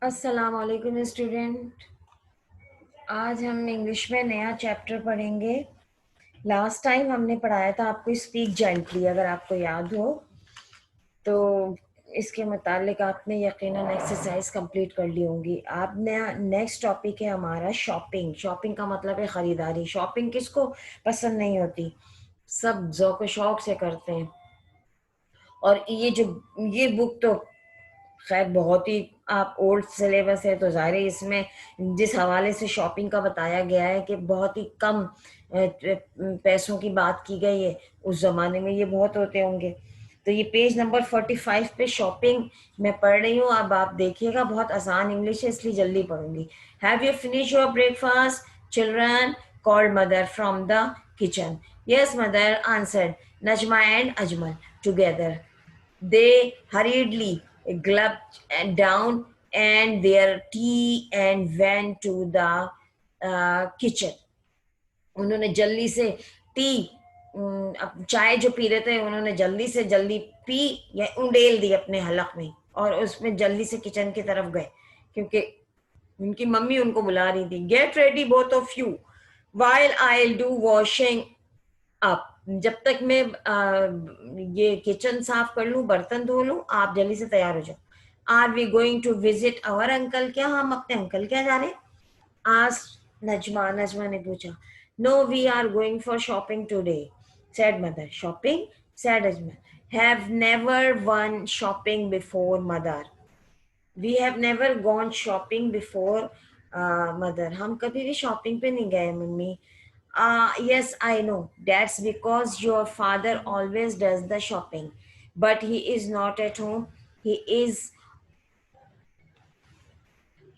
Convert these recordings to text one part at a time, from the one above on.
अस्सलाम वालेकुम स्टूडेंट। आज हम इंग्लिश में नया चैप्टर पढ़ेंगे। लास्ट टाइम हमने पढ़ाया था आपको स्पीक जेंटली, अगर आपको याद हो तो इसके मुतालिक आपने यकीनन एक्सरसाइज कंप्लीट कर ली होंगी। आपने नेक्स्ट टॉपिक है हमारा शॉपिंग। शॉपिंग का मतलब है ख़रीदारी। शॉपिंग किसको पसंद नहीं होती, सब ज़ौक़ शौक़ से करते हैं। और ये बुक तो खैर बहुत ही आप ओल्ड सिलेबस है, तो ज़ाहिर है इसमें जिस हवाले से शॉपिंग का बताया गया है कि बहुत ही कम पैसों की बात की गई है। उस ज़माने में ये बहुत होते होंगे। तो ये पेज नंबर 45 पे शॉपिंग मैं पढ़ रही हूँ। अब आप देखिएगा, बहुत आसान इंग्लिश है इसलिए जल्दी पढ़ूंगी। Have you finish your breakfast children, called mother from the kitchen. Yes mother answered Najma and Ajmal together. They hurriedly gulped down and their tea and went to the kitchen. उन्होंने जल्दी से टी, अब चाय जो पी रहे थे उन्होंने जल्दी से जल्दी पी या उंडेल दी अपने हलक में, और उसमें जल्दी से किचन की तरफ गए क्योंकि उनकी मम्मी उनको बुला रही थी। Get ready both of you while I'll do washing up। जब तक मैं ये किचन साफ कर लूं, बर्तन धो लूं, आप जल्दी से तैयार हो जाओ। Are we going to visit our uncle, क्या हम अपने अंकल क्या जा रहे हैं? आज नजमा ने पूछा। No we are going for shopping today said mother. Shopping said Ajmal. Have never gone shopping before mother. We have never gone shopping before mother. हम कभी भी शॉपिंग पे नहीं गए mummy. Yes, I know. That's because your father always does the shopping, but he is not at home. He is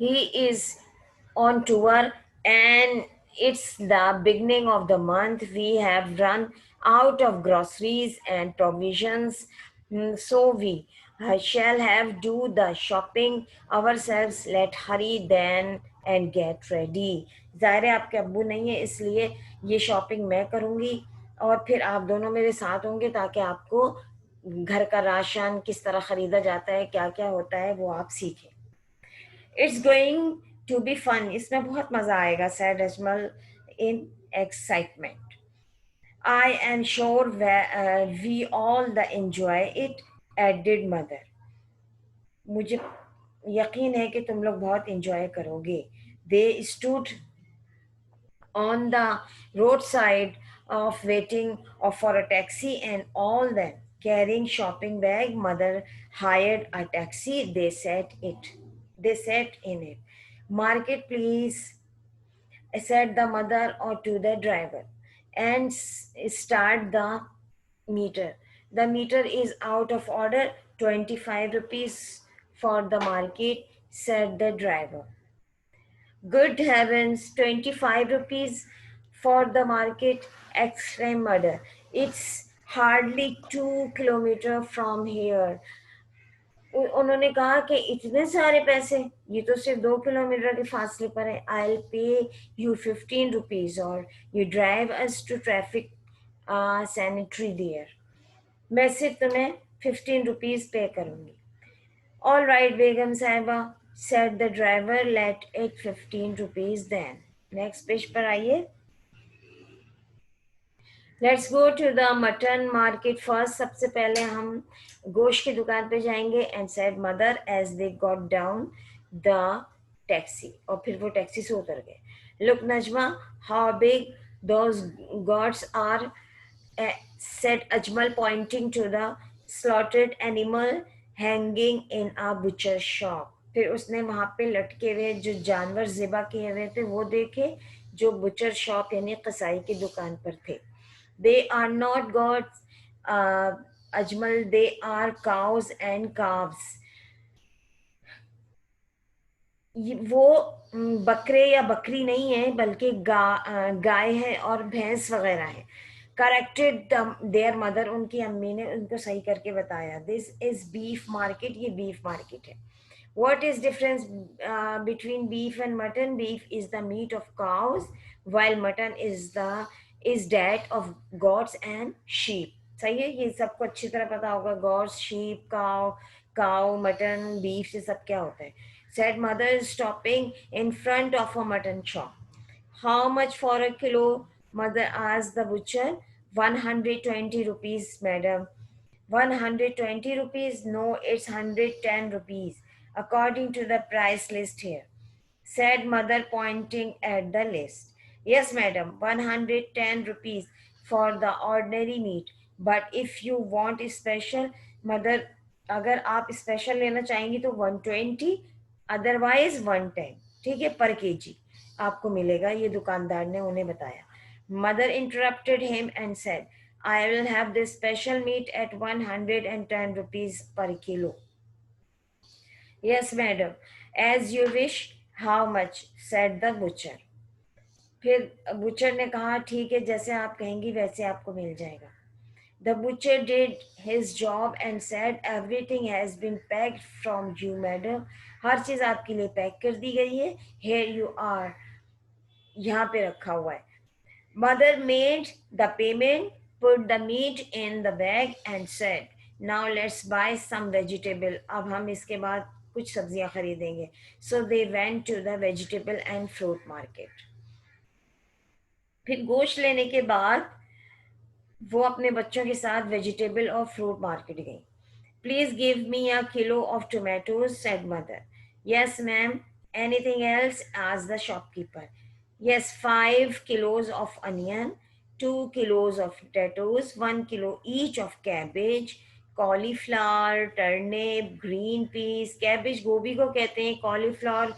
he is on tour, and it's the beginning of the month. We have run out of groceries and provisions. So we shall have do the shopping ourselves. Let hurry then and get ready. ज़ाहिर है आपके अब्बू नहीं है, इसलिए ये shopping मैं करूँगी और फिर आप दोनों मेरे साथ होंगे ताकि आपको घर का राशन किस तरह ख़रीदा जाता है, क्या क्या होता है, वो आप सीखें। It's going to be fun. इसमें बहुत मजा आएगा, said Ajmal in excitement. I am sure we all the enjoy it added mother. मुझे यकीन है कि तुम लोग बहुत एंजॉय करोगे। They stood on the roadside of waiting for a taxi, and all them carrying shopping bag. Mother hired a taxi. They sat in it. Market please, said the mother or to the driver, and start the meter. The meter is out of order. 25 rupees for the market, said the driver. Good heavens, 25 rupees for the market, exclaimed mother. It's hardly 2 kilometers from here. उन्होंने कहा कि इतने सारे पैसे, ये तो सिर्फ 2 kilometre के फासले पर है। I'll pay you 15 rupees और you drive us to traffic sanitary there. मैं सिर्फ तुम्हें 15 rupees पे करूंगी। All right, Begum Saiba, said the driver, let it 15 rupees then. Next page पर आइए। Let's go to the mutton market first. सबसे पहले हम गोश्त की दुकान पे जाएंगे, and said mother as they got down the taxi. और फिर वो टैक्सी से उतर गए। Look Najma, how big those goats are, said Ajmal, pointing to the slaughtered animal hanging in a butcher shop. फिर उसने वहां पे लटके हुए जो जानवर ज़िबा किए हुए थे वो देखे, जो बुचर शॉप यानी कसाई की दुकान पर थे। They are not goats, Ajmal, they are cows and calves. वो बकरे या बकरी नहीं है, बल्कि गाय है और भैंस वगैरह है। करेक्टेड देयर मदर, उनकी अम्मी ने उनको सही करके बताया। दिस इज बीफ मार्केट, ये बीफ मार्केट है। What is difference between beef and mutton? Beef is the meat of cows, while mutton is that of goats and sheep. सही है, ये सबको अच्छी तरह पता होगा। goats, sheep, cow, mutton, beef, ये सब क्या होता है। said mother is stopping in front of a mutton shop. How much for a kilo? Mother asked the butcher. 120 rupees, madam. 120 rupees? No, it's 110 rupees, according to the price list here, said mother pointing at the list. Yes, madam, 110 rupees for the ordinary meat. But if you want special, mother, अगर आप special लेना चाहेंगी तो 120, otherwise 110, ठीक है, पर KG आपको मिलेगा, ये दुकानदार ने उन्हें बताया. Mother interrupted him and said, I will have this special meat at 110 rupees per kilo. Yes, madam. As you wish. How much? Said the butcher. फिर butcher ने कहा ठीक है, जैसे आप कहेंगी वैसे आपको मिल जाएगा. The butcher did his job and said everything has been packed from you, madam. हर चीज आपके लिए पैक कर दी गई है. Here you are. यहाँ पे रखा हुआ है. Mother made the payment, put the meat in the bag and said, now let's buy some vegetable. अब हम इसके बाद कुछ सब्जियां खरीदेंगे. So they went to the vegetable and fruit market. फिर गोश्त लेने के बाद वो अपने बच्चों के साथ वेजिटेबल और फ्रूट मार्केट गई. Please give me a kilo of tomatoes, said mother. Yes, ma'am. Anything else? asked the shopkeeper. Yes, 5 kilos of onion, 2 kilos of potatoes, 1 kilo each of cabbage, cauliflower, turnip, green peas. Cabbage गोभी को कहते हैं, cauliflower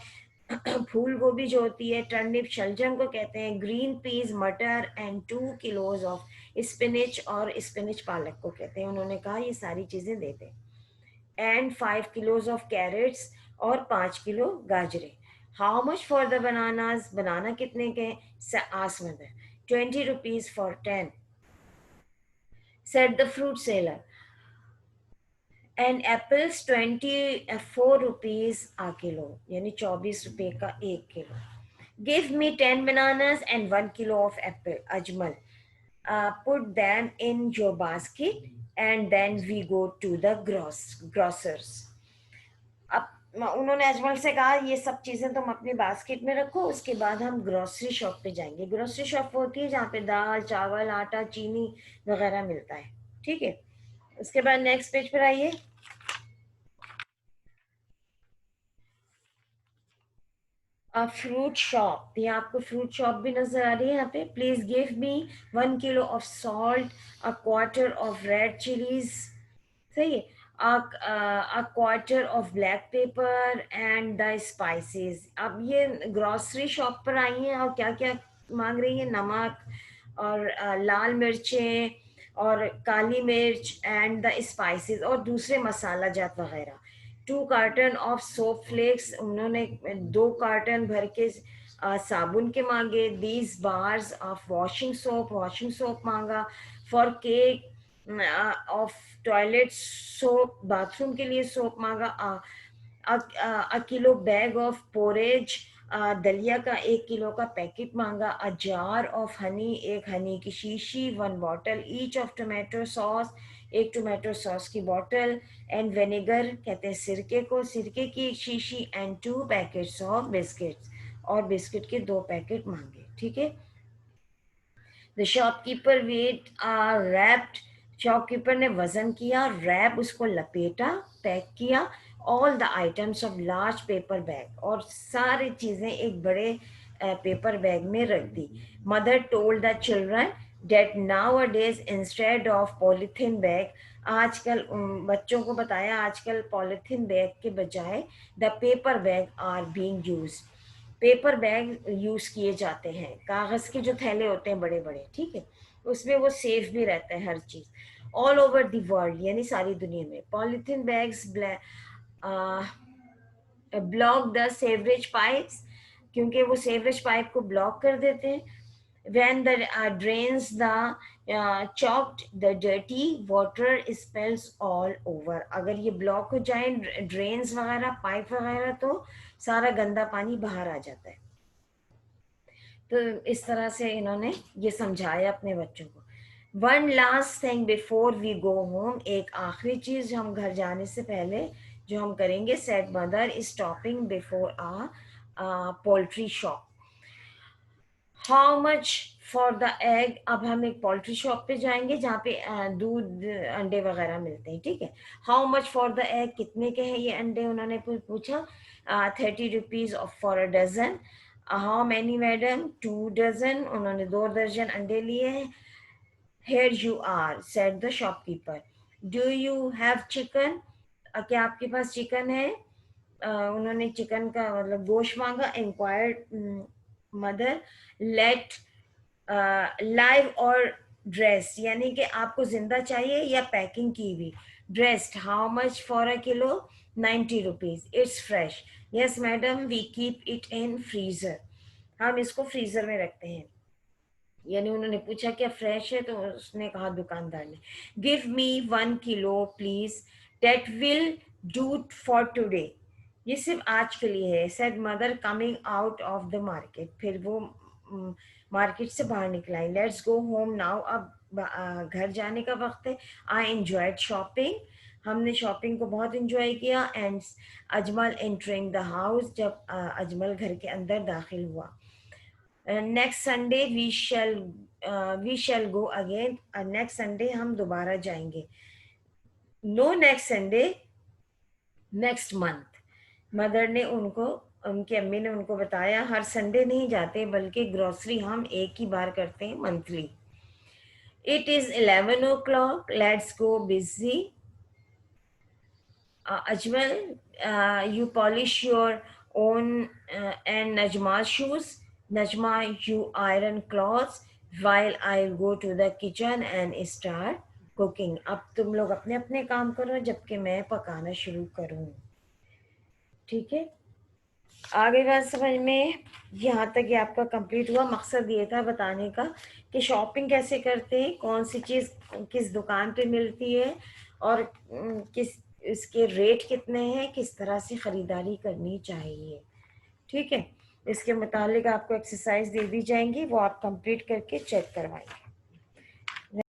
फूल गोभी जो होती है, turnip शलजम को कहते हैं, ग्रीन पीस मटर, एंड 2 किलोज ऑफ स्पिनिच, और स्पिनिच पालक को कहते हैं. उन्होंने कहा ये सारी चीजें दे दें. एंड 5 किलोज ऑफ कैरेट्स, और 5 किलो गाजरे. How much for the bananas? Banana कितने के? Asked mother. 20 rupees for 10, said the fruit seller. And apples 24 rupees a kilo, यानी 24 रुपए का 1 kilo. Give me 10 bananas and 1 kilo of apple, Ajmal. Put them in your basket and then we go to the grocers. अब उन्होंने अजमल से कहा ये सब चीजें तुम अपनी बास्केट में रखो, उसके बाद हम ग्रोसरी शॉप पे जाएंगे. ग्रोसरी शॉप होती है जहाँ पे दाल, चावल, आटा, चीनी वगैरह मिलता है. ठीक है, उसके बाद नेक्स्ट पेज पर आइए. फ्रूट शॉप, ये आपको फ्रूट शॉप भी नजर आ रही है यहाँ पे. Please give me 1 kilo of salt, a quarter of red chillies, सही है, a quarter of black pepper and the spices. अब ये ग्रोसरी शॉप पर आई हैं और क्या क्या मांग रही है? नमक और लाल मिर्चें और काली मिर्च एंड द स्पाइसेस और दूसरे मसाला जात वगैरह. 2 कार्टन ऑफ सोप फ्लेक्स, उन्होंने 2 कार्टन भर के साबुन के मांगे. These bars of washing soap मांगा. Four cake of toilet soap, bathroom के लिए सोप मांगा. A kilo bag of porridge, दलिया का 1 किलो का पैकेट मांगा. अ जार ऑफ हनी, एक हनी की शीशी. 1 bottle each of tomato sauce, एक टोमेटो सॉस की बॉटल. एंड विनेगर कहते हैं सिरके को, सिरके की एक शीशी. एंड 2 पैकेट्स ऑफ बिस्किट्स, और बिस्किट के 2 पैकेट मांगे. ठीक है. The shopkeeper weighed wrapped, shopkeeper ने वजन किया, रैप उसको लपेटा, पैक किया. All the items of large paper bag, और सारी चीजें एक बड़े पेपर बैग में रख दी. Mother told the children that nowadays instead of polythene bag, आजकल बच्चों को बताया आजकल पॉलीथीन बैग के बजाय the paper bag are being used, paper bag use किए जाते हैं. कागज के जो थैले होते हैं बड़े बड़े, ठीक है, उसमें वो सेफ भी रहता है हर चीज. ऑल ओवर द वर्ल्ड, यानी सारी दुनिया में. Polythene bags block the sewerage pipes, क्योंकि वो सेवरेज पाइप को ब्लॉक कर देते हैं. when the drains the chocked the dirty water spills all over, अगर ये ब्लॉक हो जाए ड्रेन्स वगैरह, पाइप वगैरह, तो सारा गंदा पानी बाहर आ जाता है. तो इस तरह से इन्होंने ये समझाया अपने बच्चों को. One last thing before we go home, एक आखिरी चीज हम घर जाने से पहले जो हम करेंगे, said mother stopping before a poultry shop. How much for the egg. अब हम एक पोल्ट्री शॉप पे जाएंगे जहाँ पे दूध अंडे वगैरह मिलते हैं, ठीक है। How much for the egg, कितने के हैं ये अंडे, उन्होंने पूछा। 30 rupees for a dozen. How many madam, 2 dozen, उन्होंने 2 दर्जन अंडे लिए हैं। Here you are said the shopkeeper. Do you have chicken, क्या आपके पास चिकन है। उन्होंने चिकन का मतलब गोश्त मांगा। Enquired mother. Let live or dress, यानी कि आपको जिंदा चाहिए या पैकिंग की हुई। Dressed, how much for a kilo, 90 rupees, it's fresh. Yes madam, we keep it in freezer, हम इसको फ्रीजर में रखते हैं। यानी उन्होंने पूछा क्या फ्रेश है, तो उसने कहा दुकानदार ने, give me 1 kilo please, that will do for today, ये सिर्फ आज के लिए है। Said mother coming out of the market, फिर वो मार्केट से बाहर निकलाई। लेट्स गो होम नाउ, अब घर जाने का वक्त है। आई एंजॉयड शॉपिंग, हमने शॉपिंग को बहुत इंजॉय किया। And Ajmal entering the house, जब अजमल घर के अंदर दाखिल हुआ। Next Sunday we shall go again, next Sunday हम दोबारा जाएंगे। No next Sunday, next month. Mother ने उनको, उनकी अम्मी ने उनको बताया हर संडे नहीं जाते, बल्कि ग्रोसरी हम एक ही बार करते हैं, monthly. It is 11 o'clock, let's go busy. Ajmal, you polish your own and Najma's shoes. Najma, you iron clothes while I go to the kitchen and start cooking. अब तुम लोग अपने अपने काम करो जबकि मैं पकाना शुरू करूँ, ठीक है। आगे बात समझ में, यहाँ तक ये आपका कंप्लीट हुआ। मकसद ये था बताने का कि शॉपिंग कैसे करते हैं, कौन सी चीज़ किस दुकान पे मिलती है, और किस इसके रेट कितने हैं, किस तरह से ख़रीदारी करनी चाहिए, ठीक है। इसके मुतालिक आपको एक्सरसाइज दे दी जाएंगी, वो आप कंप्लीट करके चेक करवाएंगे।